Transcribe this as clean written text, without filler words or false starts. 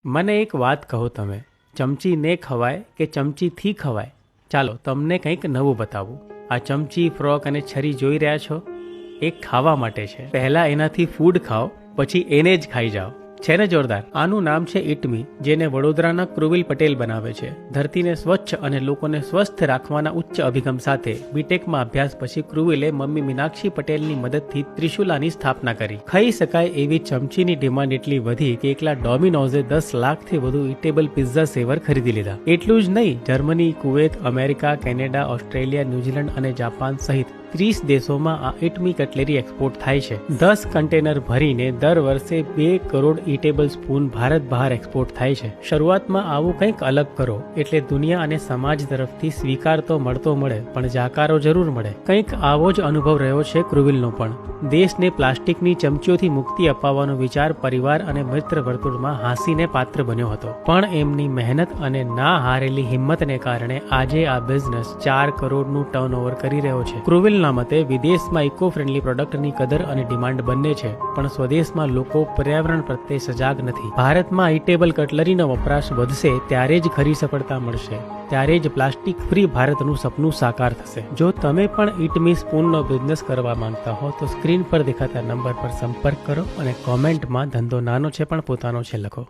મને એક વાત કહો તમે, ચમચી ને ખવાય કે ચમચીથી ખવાય? ચાલો તમને કંઈક નવું બતાવું. આ ચમચી, ફ્રોક અને છરી જોઈ રહ્યા છો? એ ખાવા માટે છે. પહેલા એનાથી ફૂડ ખાઓ, પછી એને જ ખાઈ જાઓ. છે ને જોરદાર? આનું નામ છે ઇટમી, જેને વડોદરાના ક્રુવિલ પટેલ બનાવે છે. ધરતીને સ્વચ્છ અને લોકોને સ્વસ્થ રાખવાના ઉચ્ચ અભિગમ સાથે બીટેકમાં અભ્યાસ પછી ક્રુવિલે મમ્મી મીનાક્ષી પટેલની મદદથી ત્રિશુલાની સ્થાપના કરી. ખાઈ શકાય એવી ચમચીની ડિમાન્ડ એટલી વધી કે એકલા ડોમિનોઝે 10 લાખથી વધુ ઇટેબલ પિઝા સેવર ખરીદી લીધા. એટલું જ નહીં, Germany, Kuwait, America, Canada, Australia, New Zealand અને જાપાન સહિત 30 દેશોમાં આ ઇટમી કટલેરી એક્સપોર્ટ થાય છે. 10 કન્ટેનર ભરીને દર વર્ષે 2 કરોડ ઇટેબલ સ્પૂન ભારત બહાર એક્સપોર્ટ થાય છે. શરૂઆતમાં આવું કંઈક અલગ કરો એટલે દુનિયા અને સમાજ તરફથી સ્વીકાર તો મળતો મળે, પણ જાકારો જરૂર મળે. કંઈક આવો જ અનુભવ રહ્યો છે ક્રુવિલનો પણ. દેશને પ્લાસ્ટિકની ચમચીઓથી મુક્તિ અપાવવાનો વિચાર પરિવાર અને મિત્ર વર્તુળમાં હાંસીને પાત્ર બન્યો હતો. પણ એમની મહેનત અને ના હારેલી હિંમતને કારણે આજે આ બિઝનેસ 4 કરોડનું ટર્નઓવર કરી રહ્યો છે. ક્રુવિલ ના મતે વિદેશમાં ઇકો ફ્રેન્ડલી પ્રોડક્ટની કદર અને ડિમાન્ડ બંને છે, પણ સ્વદેશમાં લોકો પર્યાવરણ પ્રત્યે સજાગ નથી. ભારતમાં ઇટેબલ કટલરીનો વપરાશ વધશે ત્યારે જ ખરી સફળતા મળશે, ત્યારે જ પ્લાસ્ટિક ફ્રી ભારતનું સપનું સાકાર થશે. જો તમે પણ ઇટમી સ્પૂનનો બિઝનેસ કરવા માંગતા હો તો સ્ક્રીન પર દેખાતા નંબર પર સંપર્ક કરો અને કોમેન્ટમાં ધંધો નાનો છે પણ પોતાનો છે લખો.